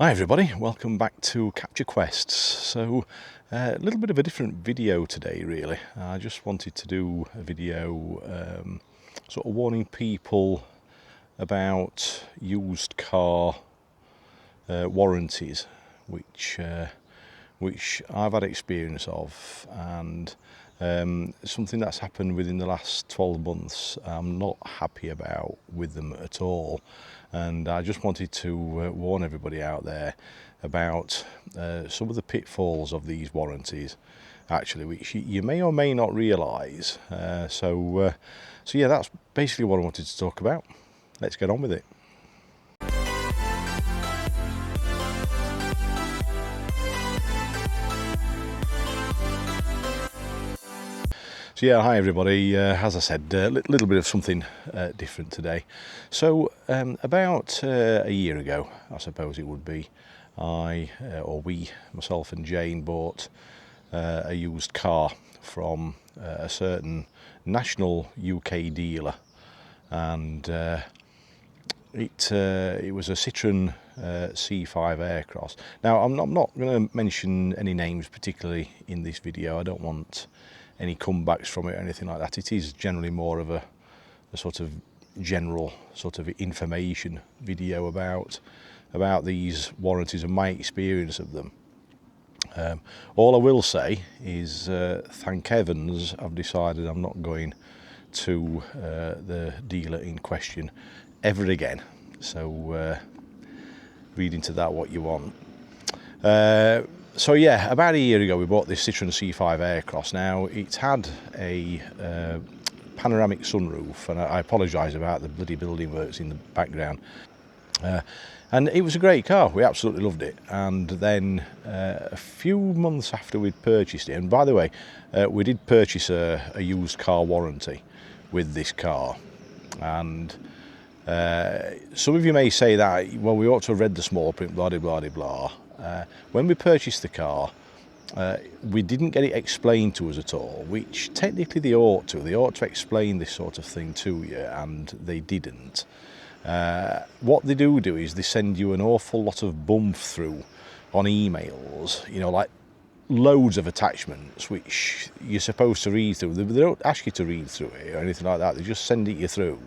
Hi everybody, welcome back to Capture Quests. So a little bit of a different video today really. I just wanted to do a video sort of warning people about used car warranties which I've had experience of, and something that's happened within the last 12 months I'm not happy about with them at all. And I just wanted to warn everybody out there about some of the pitfalls of these warranties, actually, which you may or may not realise. So yeah, that's basically what I wanted to talk about. Let's get on with it. So yeah, hi everybody. As I said, a little bit of something different today. So about a year ago, I suppose it would be, myself and Jane bought a used car from a certain national UK dealer, and it was a Citroen C5 Aircross. Now I'm not going to mention any names particularly in this video. I don't want any comebacks from it or anything like that. It is generally more of a sort of general sort of information video about these warranties and my experience of them. All I will say is thank heavens I've decided I'm not going to the dealer in question ever again. So read into that what you want. So yeah, about a year ago we bought this Citroen C5 Aircross. Now it had a panoramic sunroof, and I apologise about the bloody building works in the background. And it was a great car, we absolutely loved it. And then a few months after we'd purchased it, and by the way, we did purchase a used car warranty with this car. And some of you may say that, well, we ought to have read the small print, blah, blah, blah, blah. When we purchased the car, we didn't get it explained to us at all, which technically they ought to. They ought to explain this sort of thing to you, and they didn't. What they do is they send you an awful lot of bump through on emails, you know, like loads of attachments which you're supposed to read through. They don't ask you to read through it or anything like that. They just send it you through,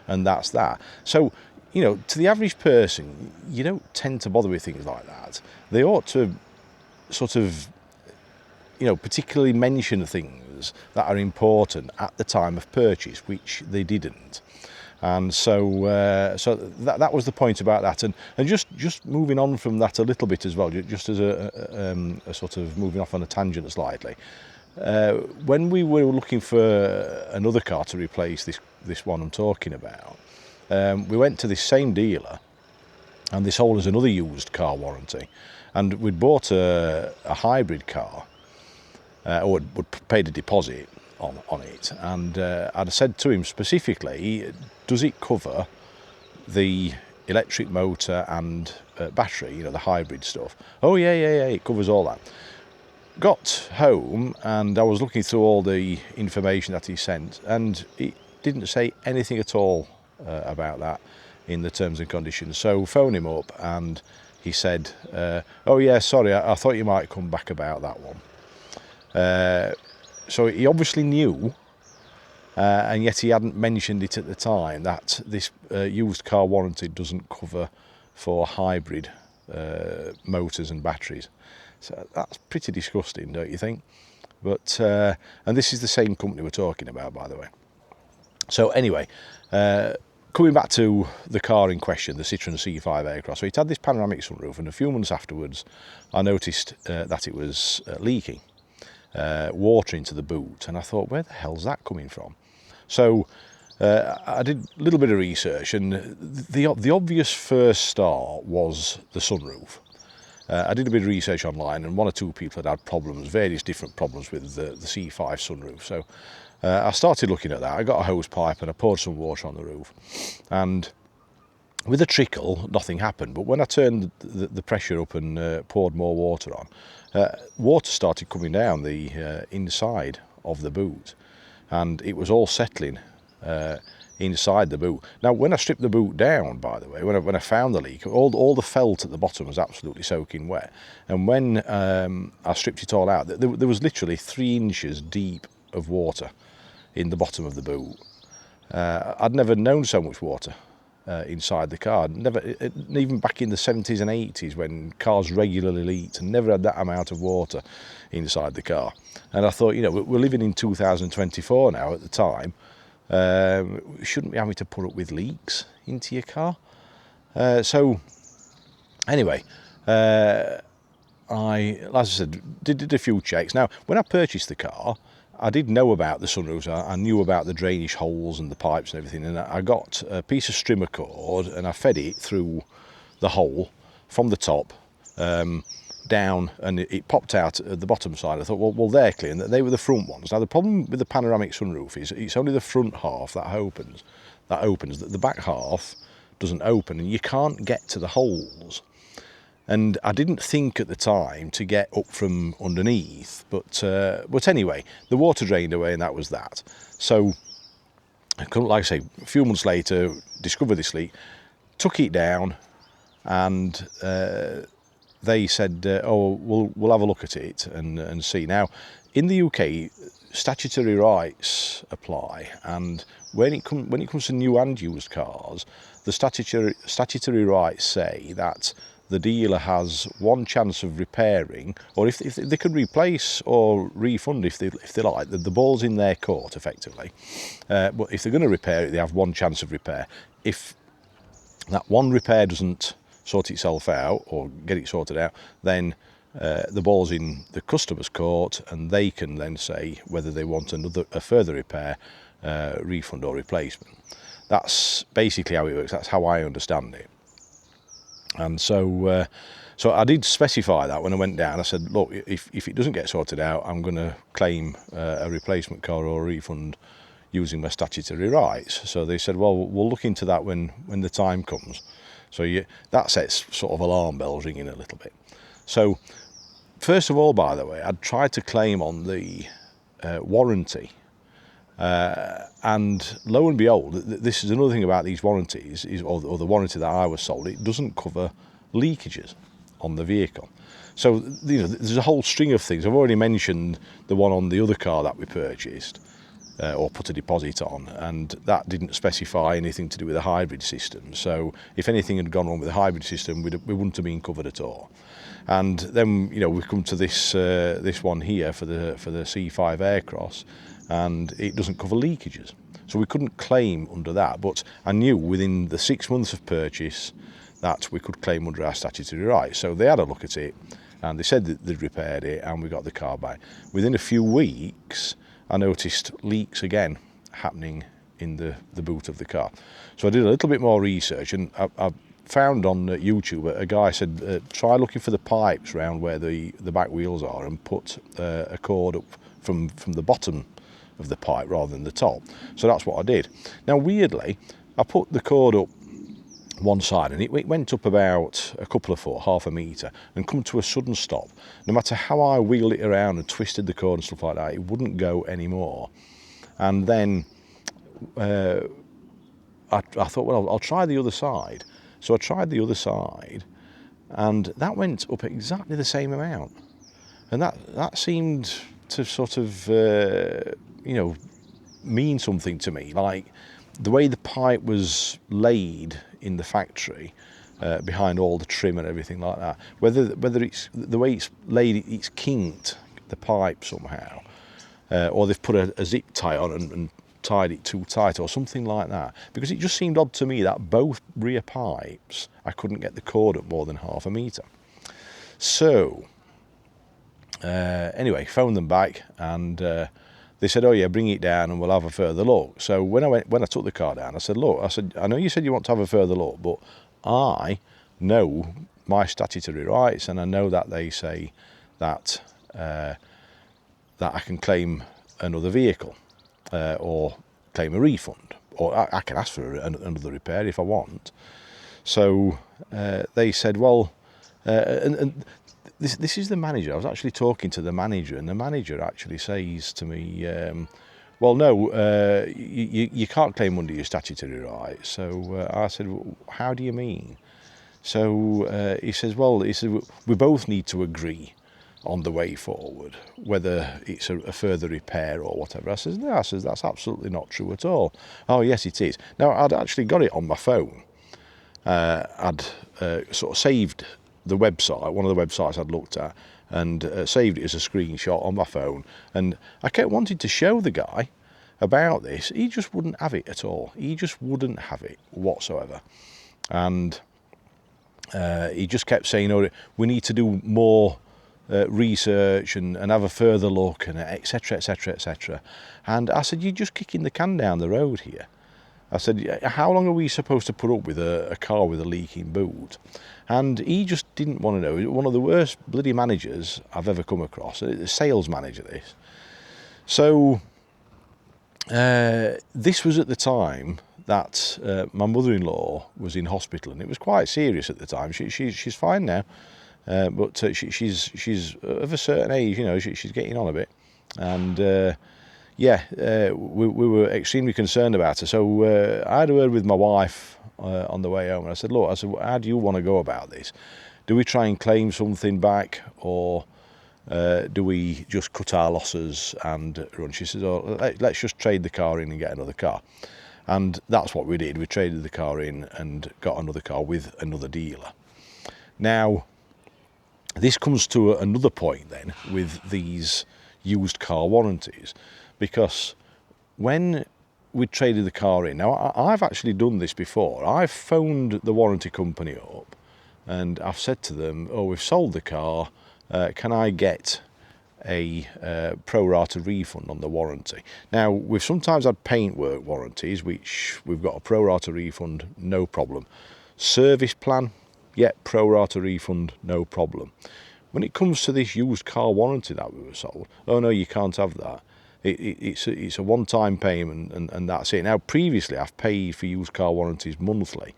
and that's that. So, you know, to the average person, you don't tend to bother with things like that. They ought to sort of, you know, particularly mention things that are important at the time of purchase, which they didn't. And so that was the point about that. And just moving on from that a little bit as well, just as a sort of moving off on a tangent slightly. When we were looking for another car to replace this one I'm talking about, we went to this same dealer, and they sold us another used car warranty. And we'd bought a hybrid car, or would paid a deposit on it, and I'd said to him specifically, does it cover the electric motor and battery, you know, the hybrid stuff? Oh yeah, it covers all that. Got home and I was looking through all the information that he sent, and it didn't say anything at all about that in the terms and conditions. So phoned him up and he said, oh yeah, sorry, I thought you might come back about that one. So he obviously knew, and yet he hadn't mentioned it at the time, that this used car warranty doesn't cover for hybrid motors and batteries. So that's pretty disgusting, don't you think? But and this is the same company we're talking about, by the way. So anyway, coming back to the car in question, the Citroen C5 Aircross. So it had this panoramic sunroof, and a few months afterwards I noticed that it was leaking water into the boot, and I thought, where the hell's that coming from? So I did a little bit of research, and the obvious first start was the sunroof. I did a bit of research online, and one or two people had problems, various different problems with the C5 sunroof. So I started looking at that. I got a hose pipe and I poured some water on the roof, and with a trickle nothing happened. But when I turned the pressure up and poured more water on, water started coming down the inside of the boot, and it was all settling inside the boot. Now, when I stripped the boot down, by the way, when I found the leak, all the felt at the bottom was absolutely soaking wet. And when I stripped it all out, there was literally 3 inches deep of water in the bottom of the boot. I'd never known so much water inside the car. Never, even back in the 70s and 80s when cars regularly leaked, and never had that amount of water inside the car. And I thought, you know, we're living in 2024 now at the time. You shouldn't be having to put up with leaks into your car. So anyway, as I said, did a few checks. Now, when I purchased the car, I did know about the sunroofs. I knew about the drainage holes and the pipes and everything, and I got a piece of strimmer cord and I fed it through the hole from the top down, and it popped out at the bottom side. I thought, well, they're clear, and they were the front ones. Now, the problem with the panoramic sunroof is it's only the front half that opens. The back half doesn't open, and you can't get to the holes. And I didn't think at the time to get up from underneath, but anyway, the water drained away, and that was that. So, like I say, a few months later, discovered this leak, took it down, and they said, "Oh, we'll have a look at it and see." Now, in the UK, statutory rights apply, and when it comes to new and used cars, the statutory rights say that the dealer has 1 chance of repairing, or if they could replace or refund if they like. The ball's in their court, effectively. But if they're going to repair it, they have 1 chance of repair. If that one repair doesn't sort itself out or get it sorted out, then the ball's in the customer's court, and they can then say whether they want a further repair, refund or replacement. That's basically how it works. That's how I understand it. And so I did specify that when I went down. I said, look, if it doesn't get sorted out, I'm going to claim a replacement car or a refund using my statutory rights. So they said, well, we'll look into that when the time comes. So that sets sort of alarm bells ringing a little bit. So first of all, by the way, I'd tried to claim on the warranty. And lo and behold, this is another thing about these warranties, or the warranty that I was sold, it doesn't cover leakages on the vehicle. So, you know, there's a whole string of things. I've already mentioned the one on the other car that we purchased, or put a deposit on, and that didn't specify anything to do with a hybrid system. So if anything had gone wrong with the hybrid system, we wouldn't have been covered at all. And then, you know, we've come to this one here for the C5 Aircross, and it doesn't cover leakages. So we couldn't claim under that, but I knew within the 6 months of purchase that we could claim under our statutory rights. So they had a look at it, and they said that they'd repaired it, and we got the car back. Within a few weeks, I noticed leaks again happening in the boot of the car. So I did a little bit more research, and I found on YouTube a guy said, try looking for the pipes around where the back wheels are, and put a cord up from the bottom of the pipe rather than the top. So that's what I did. Now, weirdly, I put the cord up one side, and it went up about a couple of foot, half a metre, and come to a sudden stop. No matter how I wheeled it around and twisted the cord and stuff like that, it wouldn't go anymore. And then I thought, well, I'll try the other side. So I tried the other side, and that went up exactly the same amount. And that seemed to sort of mean something to me, like the way the pipe was laid in the factory, behind all the trim and everything like that. Whether it's the way it's laid, it's kinked the pipe somehow, or they've put a zip tie on and tied it too tight or something like that. Because it just seemed odd to me that both rear pipes, I couldn't get the cord up more than half a metre. So anyway, phoned them back, and they said, oh yeah, bring it down and we'll have a further look. So when I took the car down, I said, look, I know you said you want to have a further look, but I know my statutory rights, and I know that they say that that I can claim another vehicle, or claim a refund, or I can ask for another repair if I want. So they said, well, and this is the manager. I was actually talking to the manager, and the manager actually says to me, well, no, you can't claim under your statutory rights. So I said, well, how do you mean? So he says, well, we both need to agree on the way forward, whether it's a further repair or whatever. I says, no, I says, that's absolutely not true at all. Oh, yes, it is. Now, I'd actually got it on my phone. I'd sort of saved the website, one of the websites I'd looked at, and saved it as a screenshot on my phone. And I kept wanting to show the guy about this. He just wouldn't have it at all. He just wouldn't have it whatsoever. And he just kept saying, oh, we need to do more research and have a further look, and etc, etc, etc. And I said, you're just kicking the can down the road here. I said, how long are we supposed to put up with a car with a leaking boot? And he just didn't want to know. One of the worst bloody managers I've ever come across, a sales manager this. So this was at the time that my mother-in-law was in hospital, and it was quite serious at the time. She's fine now, but she's of a certain age, you know, she's getting on a bit. And we were extremely concerned about her. So I had a word with my wife on the way home, and I said, look, how do you want to go about this? Do we try and claim something back, or do we just cut our losses and run? She says, oh, let's just trade the car in and get another car. And that's what we did. We traded the car in and got another car with another dealer. Now, this comes to another point then with these used car warranties, because when we traded the car in, now I've actually done this before. I've phoned the warranty company up and I've said to them, oh, we've sold the car, can I get a pro rata refund on the warranty? Now, we've sometimes had paintwork warranties, which we've got a pro rata refund, no problem. Service plan, yeah, pro rata refund, no problem. When it comes to this used car warranty that we were sold, oh no, you can't have that. It's a one-time payment and that's it. Now, previously I've paid for used car warranties monthly.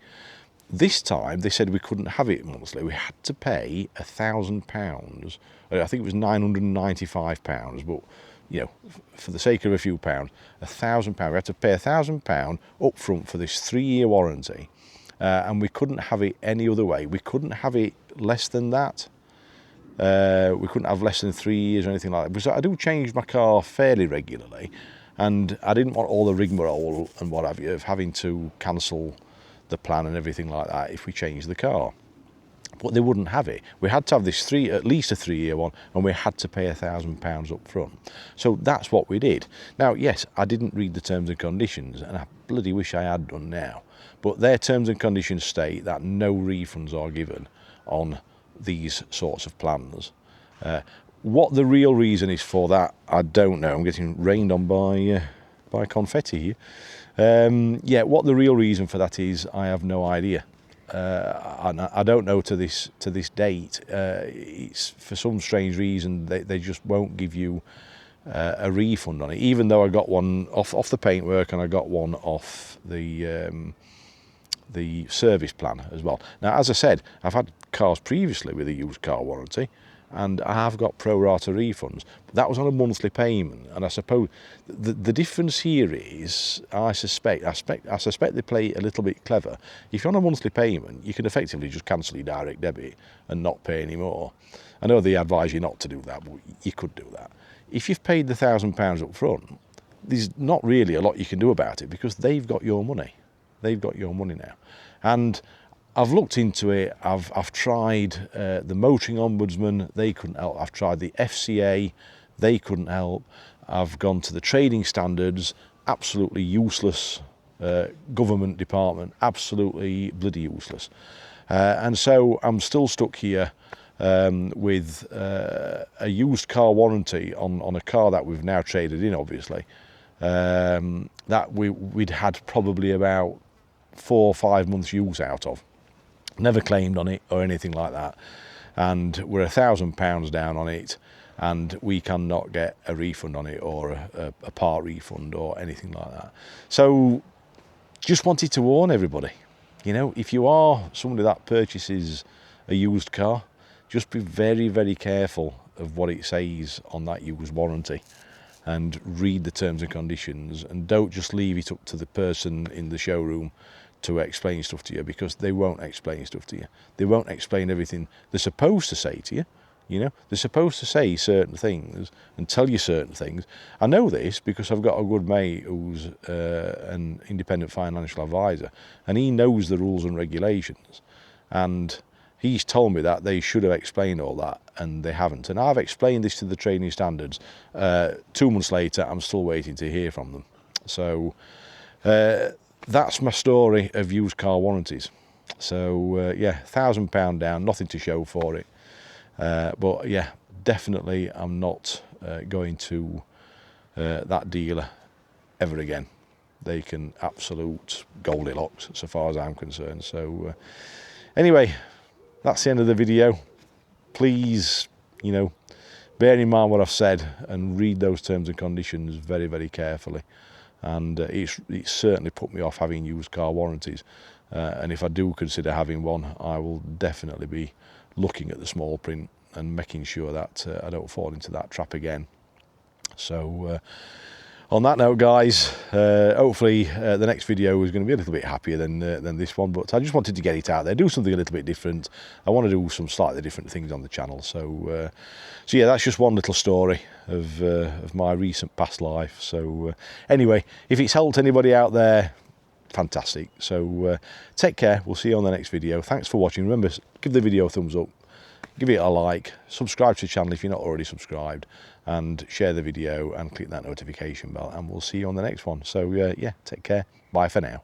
This time they said we couldn't have it monthly. We had to pay £1,000. I think it was £995, but you know, for the sake of a few pounds, £1,000. We had to pay £1,000 up front for this 3-year warranty, and we couldn't have it any other way. We couldn't have it less than that. We couldn't have less than 3 years or anything like that, because I do change my car fairly regularly, and I didn't want all the rigmarole and what have you of having to cancel the plan and everything like that if we changed the car. But they wouldn't have it. We had to have this at least a 3-year one, and we had to pay £1,000 up front. So that's what we did. Now, yes, I didn't read the terms and conditions, and I bloody wish I had done now. But their terms and conditions state that no refunds are given on these sorts of plans. What the real reason is for that, I don't know. I'm getting rained on by confetti here. Yeah, what the real reason for that is, I have no idea. And I don't know to this date. It's for some strange reason they just won't give you a refund on it, even though I got one off the paintwork and I got one off the service plan as well. Now, as I said, I've had cars previously with a used car warranty, and I have got pro rata refunds. But that was on a monthly payment, and I suppose the difference here is, I suspect they play a little bit clever. If you're on a monthly payment, you can effectively just cancel your direct debit and not pay any more. I know they advise you not to do that, but you could do that. If you've paid the £1,000 up front, there's not really a lot you can do about it, because they've got your money. They've got your money now. And I've looked into it. I've tried the motoring ombudsman, they couldn't help. I've tried the FCA, they couldn't help. I've gone to the trading standards, absolutely useless government department, absolutely bloody useless. And so I'm still stuck here with a used car warranty on a car that we've now traded in, obviously, that we'd had probably about 4 or 5 months use out of. Never claimed on it or anything like that, and we're £1,000 down on it, and we cannot get a refund on it, or a part refund or anything like that. So just wanted to warn everybody, you know, if you are somebody that purchases a used car, just be very, very careful of what it says on that used warranty. and read the terms and conditions, and don't just leave it up to the person in the showroom to explain stuff to you, because they won't explain stuff to you. They won't explain everything they're supposed to say to you. You know, they're supposed to say certain things and tell you certain things. I know this because I've got a good mate who's an independent financial advisor, and he knows the rules and regulations, and he's told me that they should have explained all that, and they haven't. And I've explained this to the training standards. 2 months later, I'm still waiting to hear from them. So that's my story of used car warranties. So yeah, £1,000 down, nothing to show for it. But yeah, definitely I'm not going to that dealer ever again. They can absolute Goldilocks so far as I'm concerned. So anyway, that's the end of the video. Please, you know, bear in mind what I've said and read those terms and conditions very, very carefully. And it's certainly put me off having used car warranties. And if I do consider having one, I will definitely be looking at the small print and making sure that I don't fall into that trap again. So on that note, guys, hopefully the next video is going to be a little bit happier than this one, but I just wanted to get it out there, do something a little bit different. I want to do some slightly different things on the channel. So so yeah, that's just one little story of my recent past life. So anyway, if it's helped anybody out there, fantastic. So take care, we'll see you on the next video. Thanks for watching. Remember, give the video a thumbs up, give it a like, subscribe to the channel if you're not already subscribed, and share the video and click that notification bell, and we'll see you on the next one. So yeah, take care, bye for now.